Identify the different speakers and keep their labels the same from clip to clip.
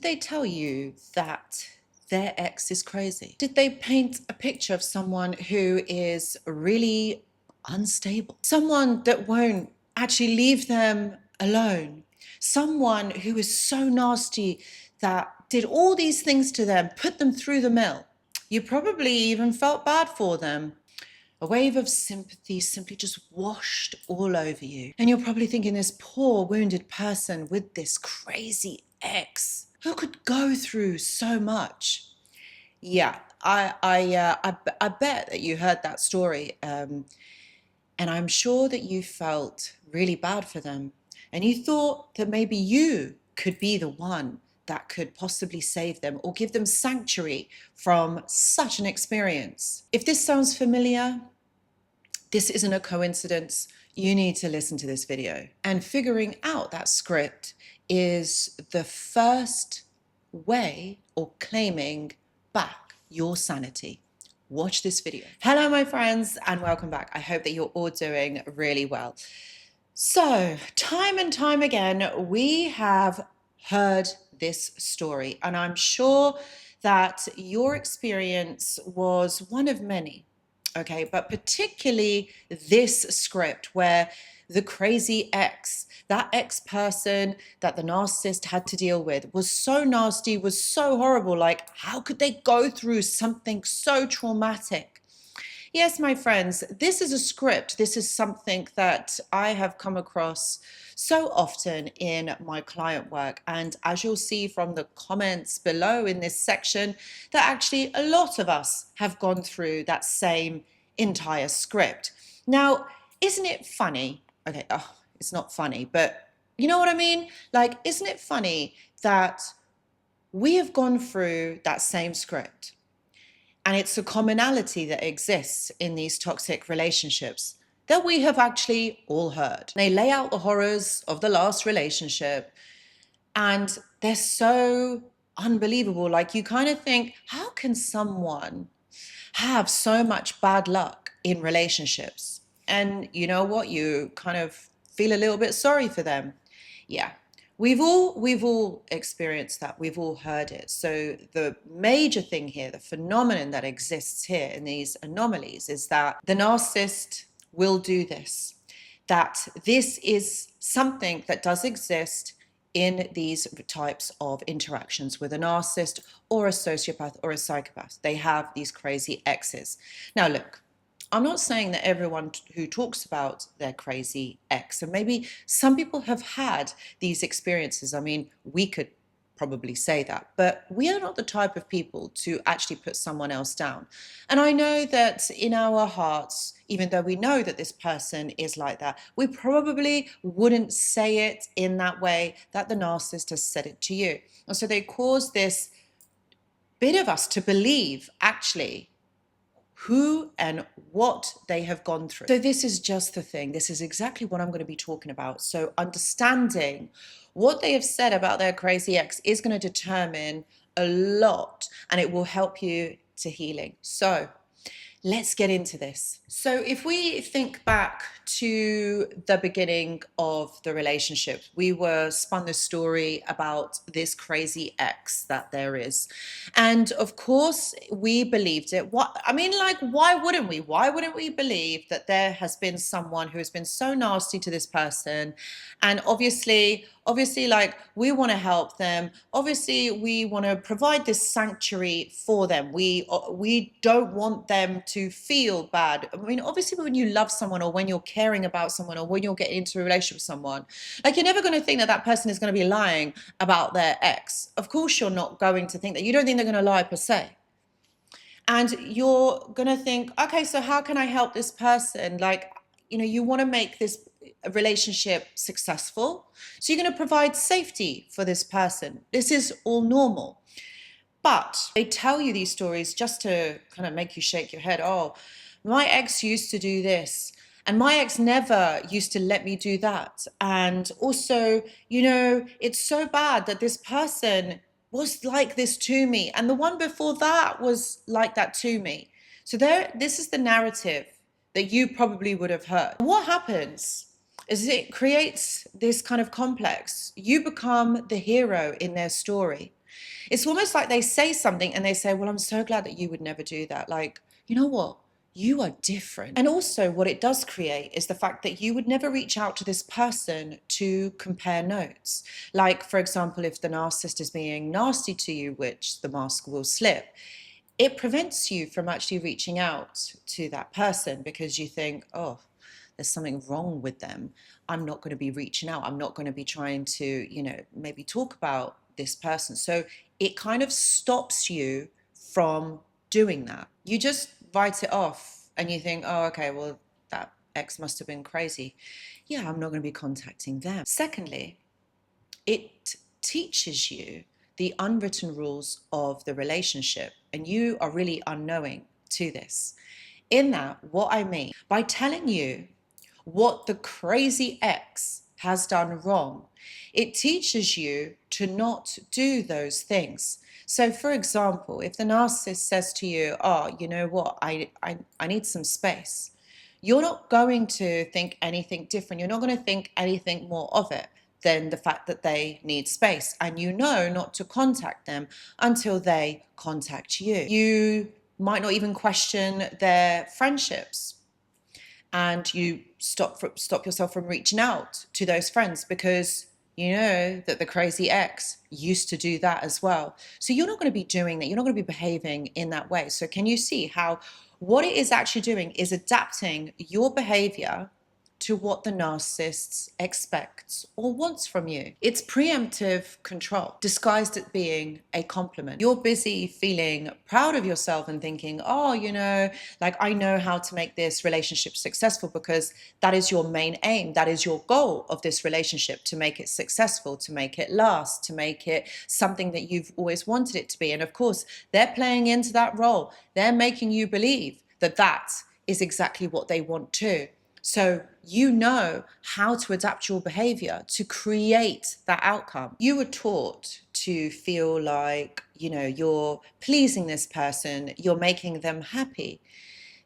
Speaker 1: they tell you that their ex is crazy? Did they paint a picture of someone who is really unstable? Someone that won't actually leave them alone? Someone who is so nasty that did all these things to them, put them through the mill? You probably even felt bad for them. A wave of sympathy simply just washed all over you. And you're probably thinking, this poor wounded person with this crazy ex, who could go through so much? Yeah, I bet that you heard that story. And I'm sure that you felt really bad for them. And you thought that maybe you could be the one that could possibly save them or give them sanctuary from such an experience. If this sounds familiar, this isn't a coincidence. You need to listen to this video. And figuring out that script is the first way or claiming back your sanity. Watch this video. Hello, my friends, and welcome back. I hope that you're all doing really well. So, time and time again, we have heard this story, and I'm sure that your experience was one of many. Okay, but particularly this script where the crazy ex, that ex-person that the narcissist had to deal with, was so nasty, was so horrible. Like, how could they go through something so traumatic? Yes, my friends, this is a script. This is something that I have come across so often in my client work. And as you'll see from the comments below in this section, that actually a lot of us have gone through that same entire script. Now, isn't it funny? Okay, it's not funny, but you know what I mean? Like, isn't it funny that we have gone through that same script? And it's a commonality that exists in these toxic relationships that we have actually all heard. They lay out the horrors of the last relationship, and they're so unbelievable. Like, you kind of think, how can someone have so much bad luck in relationships? And you know what? You kind of feel a little bit sorry for them. Yeah. We've all experienced that. We've all heard it. So the major thing here, the phenomenon that exists here in these anomalies, is that the narcissist will do this, that this is something that does exist in these types of interactions with a narcissist or a sociopath or a psychopath. They have these crazy exes. Now, look, I'm not saying that everyone who talks about their crazy ex, and maybe some people have had these experiences. I mean, we could probably say that, but we are not the type of people to actually put someone else down. And I know that in our hearts, even though we know that this person is like that, we probably wouldn't say it in that way that the narcissist has said it to you. And so they cause this bit of us to believe actually who and what they have gone through. So this is just the thing. This is exactly what I'm going to be talking about. So understanding what they have said about their crazy ex is going to determine a lot, and it will help you to healing. So let's get into this. So if we think back to the beginning of the relationship, we were spun the story about this crazy ex that there is. And of course, we believed it. Why wouldn't we? Why wouldn't we believe that there has been someone who has been so nasty to this person? And obviously, like, we want to help them. Obviously, we want to provide this sanctuary for them. We don't want them to feel bad. I mean, obviously, when you love someone, or when you're caring about someone, or when you're getting into a relationship with someone, like, you're never going to think that that person is going to be lying about their ex. Of course, you're not going to think that. You don't think they're going to lie per se. And you're going to think, okay, so how can I help this person? Like, you want to make this relationship successful. So you're going to provide safety for this person. This is all normal. But they tell you these stories just to kind of make you shake your head. Oh, my ex used to do this, and my ex never used to let me do that. And also, it's so bad that this person was like this to me, and the one before that was like that to me. So this is the narrative that you probably would have heard. What happens is it creates this kind of complex. You become the hero in their story. It's almost like they say something and they say, well, I'm so glad that you would never do that. Like, you know what? You are different. And also what it does create is the fact that you would never reach out to this person to compare notes. Like, for example, if the narcissist is being nasty to you, which the mask will slip, it prevents you from actually reaching out to that person because you think, oh, there's something wrong with them. I'm not going to be reaching out. I'm not going to be trying to, maybe talk about this person. So it kind of stops you from doing that. You just write it off and you think, oh, okay, well, that ex must have been crazy. Yeah, I'm not going to be contacting them. Secondly, it teaches you the unwritten rules of the relationship, and you are really unknowing to this. In that, what I mean by telling you what the crazy ex has done wrong, it teaches you to not do those things. So, for example, if the narcissist says to you, oh, you know what, I need some space, you're not going to think anything different. You're not going to think anything more of it than the fact that they need space. And you know not to contact them until they contact you. You might not even question their friendships, and you stop yourself from reaching out to those friends because you know that the crazy ex used to do that as well. So you're not going to be doing that. You're not going to be behaving in that way. So can you see how what it is actually doing is adapting your behavior to what the narcissist expects or wants from you? It's preemptive control disguised as being a compliment. You're busy feeling proud of yourself and thinking, oh, like I know how to make this relationship successful, because that is your main aim. That is your goal of this relationship, to make it successful, to make it last, to make it something that you've always wanted it to be. And of course, they're playing into that role. They're making you believe that that is exactly what they want too. So you know how to adapt your behavior to create that outcome. You were taught to feel like, you're pleasing this person, you're making them happy.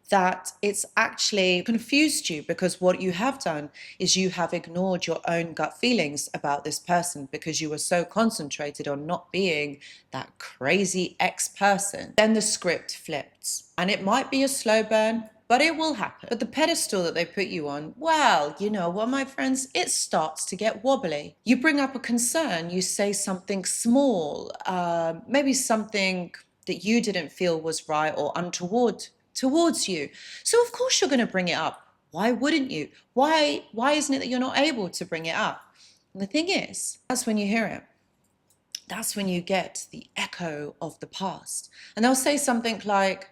Speaker 1: That it's actually confused you, because what you have done is you have ignored your own gut feelings about this person because you were so concentrated on not being that crazy ex-person. Then the script flips, and it might be a slow burn, but it will happen. But the pedestal that they put you on, well, you know what, my friends, it starts to get wobbly. You bring up a concern, you say something small, maybe something that you didn't feel was right or untoward towards you. So of course you're going to bring it up. Why wouldn't you? Why isn't it that you're not able to bring it up? And the thing is, that's when you hear it. That's when you get the echo of the past. And they'll say something like,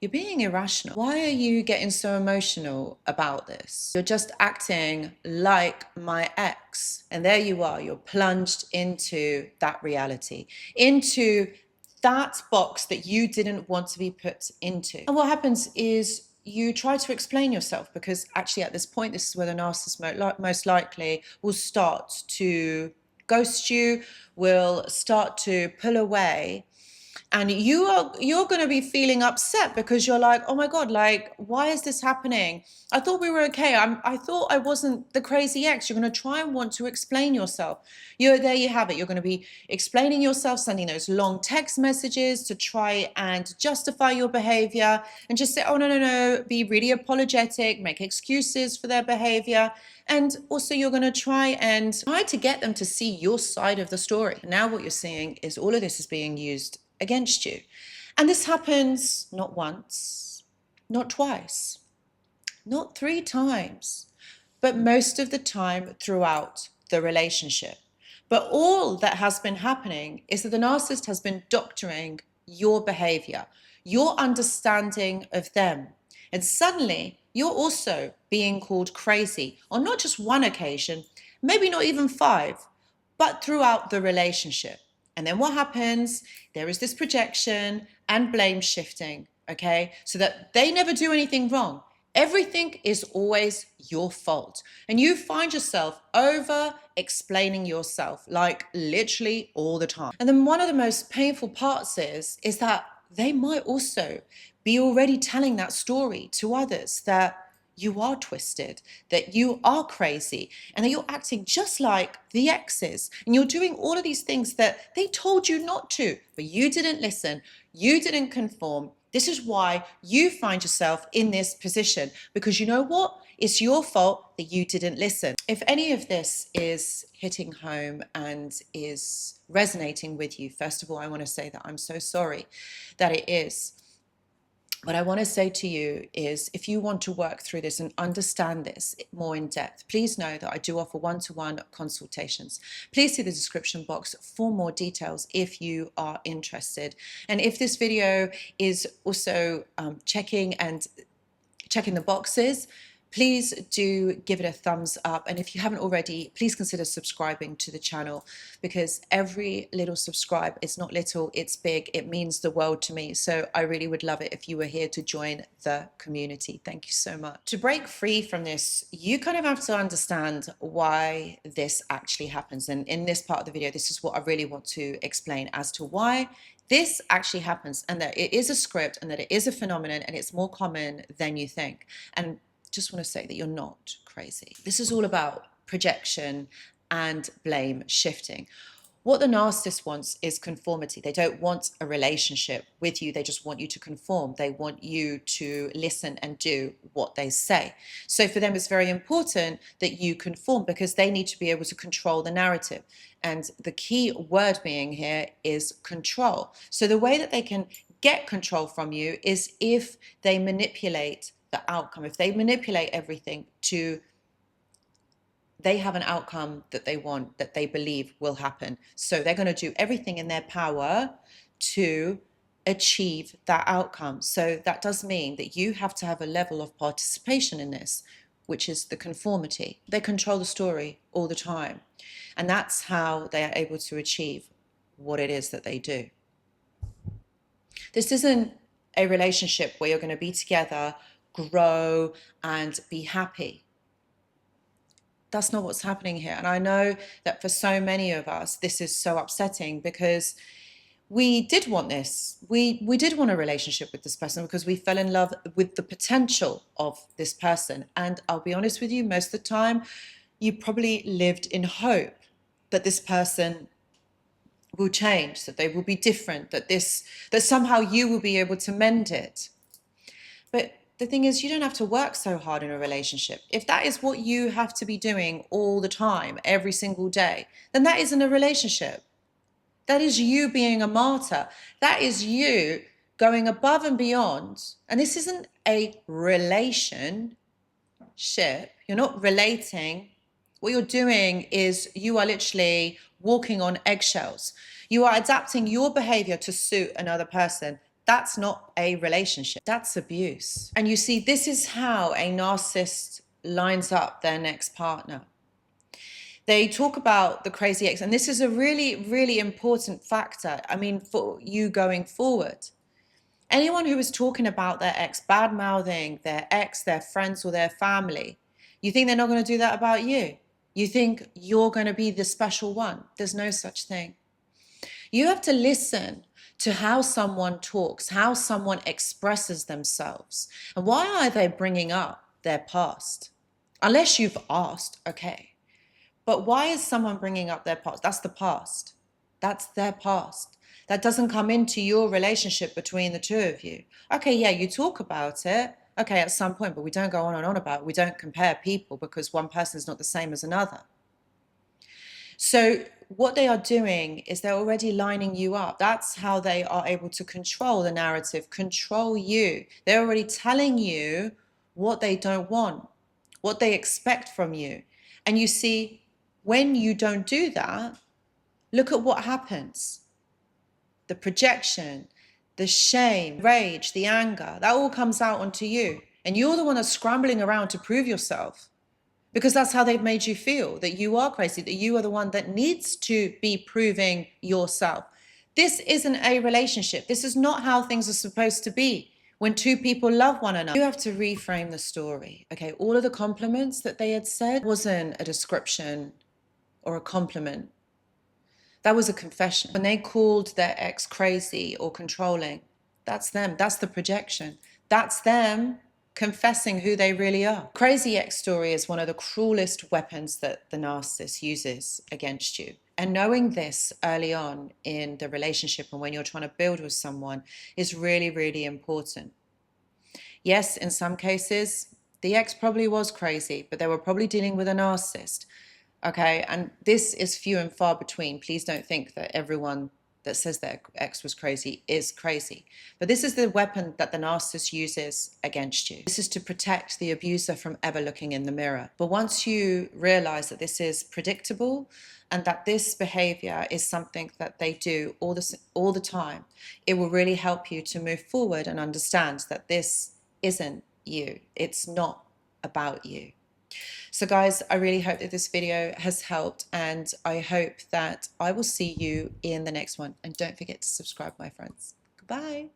Speaker 1: you're being irrational. Why are you getting so emotional about this? You're just acting like my ex. And there you are, you're plunged into that reality, into that box that you didn't want to be put into. And what happens is you try to explain yourself, because actually at this point, this is where the narcissist most likely will start to ghost you, will start to pull away. And you're going to be feeling upset because you're like, oh my God, like, why is this happening? I thought we were okay. I thought I wasn't the crazy ex. You're going to try and want to explain yourself. There you have it. You're going to be explaining yourself, sending those long text messages to try and justify your behavior, and just say, oh, no, be really apologetic, make excuses for their behavior. And also you're going to try to get them to see your side of the story. Now what you're seeing is all of this is being used against you. And this happens not once, not twice, not 3 times, but most of the time throughout the relationship. But all that has been happening is that the narcissist has been doctoring your behavior, your understanding of them. And suddenly you're also being called crazy on not just one occasion, maybe not even 5, but throughout the relationship. And then what happens? There is this projection and blame shifting, okay? So that they never do anything wrong. Everything is always your fault. And you find yourself over explaining yourself, like literally all the time. And then one of the most painful parts is that they might also be already telling that story to others, that you are twisted, that you are crazy, and that you're acting just like the exes. And you're doing all of these things that they told you not to, but you didn't listen, you didn't conform. This is why you find yourself in this position, because you know what? It's your fault that you didn't listen. If any of this is hitting home and is resonating with you, first of all, I want to say that I'm so sorry that it is. What I want to say to you is, if you want to work through this and understand this more in depth, please know that I do offer one-to-one consultations. Please see the description box for more details if you are interested. And if this video is also checking the boxes, please do give it a thumbs up. And if you haven't already, please consider subscribing to the channel, because every little subscribe is not little, it's big. It means the world to me. So I really would love it if you were here to join the community. Thank you so much. To break free from this, you kind of have to understand why this actually happens. And in this part of the video, this is what I really want to explain as to why this actually happens, and that it is a script, and that it is a phenomenon, and it's more common than you think. And just want to say that you're not crazy. This is all about projection and blame shifting. What the narcissist wants is conformity. They don't want a relationship with you. They just want you to conform. They want you to listen and do what they say. So for them, it's very important that you conform, because they need to be able to control the narrative. And the key word being here is control. So the way that they can get control from you is if they manipulate the outcome, if they manipulate everything to, they have an outcome that they want, that they believe will happen. So they're going to do everything in their power to achieve that outcome. So that does mean that you have to have a level of participation in this, which is the conformity. They control the story all the time. And that's how they are able to achieve what it is that they do. This isn't a relationship where you're going to be together, grow, and be happy. That's not what's happening here. And I know that for so many of us, this is so upsetting, because we did want this. We did want a relationship with this person because we fell in love with the potential of this person. And I'll be honest with you, most of the time, you probably lived in hope that this person will change, that they will be different, that somehow you will be able to mend it. But the thing is, you don't have to work so hard in a relationship. If that is what you have to be doing all the time, every single day, then that isn't a relationship. That is you being a martyr. That is you going above and beyond. And this isn't a relationship. You're not relating. What you're doing is you are literally walking on eggshells. You are adapting your behavior to suit another person. That's not a relationship. That's abuse. And you see, this is how a narcissist lines up their next partner. They talk about the crazy ex, and this is a really, really important factor, I mean, for you going forward. Anyone who is talking about their ex, bad-mouthing their ex, their friends, or their family, you think they're not going to do that about you? You think you're going to be the special one? There's no such thing. You have to listen to how someone talks, how someone expresses themselves. And why are they bringing up their past? Unless you've asked, okay. But why is someone bringing up their past? That's the past. That's their past. That doesn't come into your relationship between the two of you. Okay, yeah, you talk about it, okay, at some point, but we don't go on and on about it. We don't compare people, because one person is not the same as another. So what they are doing is they're already lining you up. That's how they are able to control the narrative, control you. They're already telling you what they don't want, what they expect from you. And you see, when you don't do that, look at what happens. The projection, the shame, rage, the anger, that all comes out onto you. And you're the one that's scrambling around to prove yourself, because that's how they've made you feel, that you are crazy, that you are the one that needs to be proving yourself. This isn't a relationship. This is not how things are supposed to be when two people love one another. You have to reframe the story. Okay, all of the compliments that they had said wasn't a description or a compliment. That was a confession. When they called their ex crazy or controlling, that's them. That's the projection. That's them confessing who they really are. Crazy ex story is one of the cruelest weapons that the narcissist uses against you. And knowing this early on in the relationship and when you're trying to build with someone is really, really important. Yes, in some cases, the ex probably was crazy, but they were probably dealing with a narcissist. Okay, and this is few and far between. Please don't think that everyone that says their ex was crazy is crazy. But this is the weapon that the narcissist uses against you. This is to protect the abuser from ever looking in the mirror. But once you realize that this is predictable and that this behavior is something that they do all the time, it will really help you to move forward and understand that this isn't you. It's not about you. So guys, I really hope that this video has helped, and I hope that I will see you in the next one. And don't forget to subscribe, my friends. Goodbye.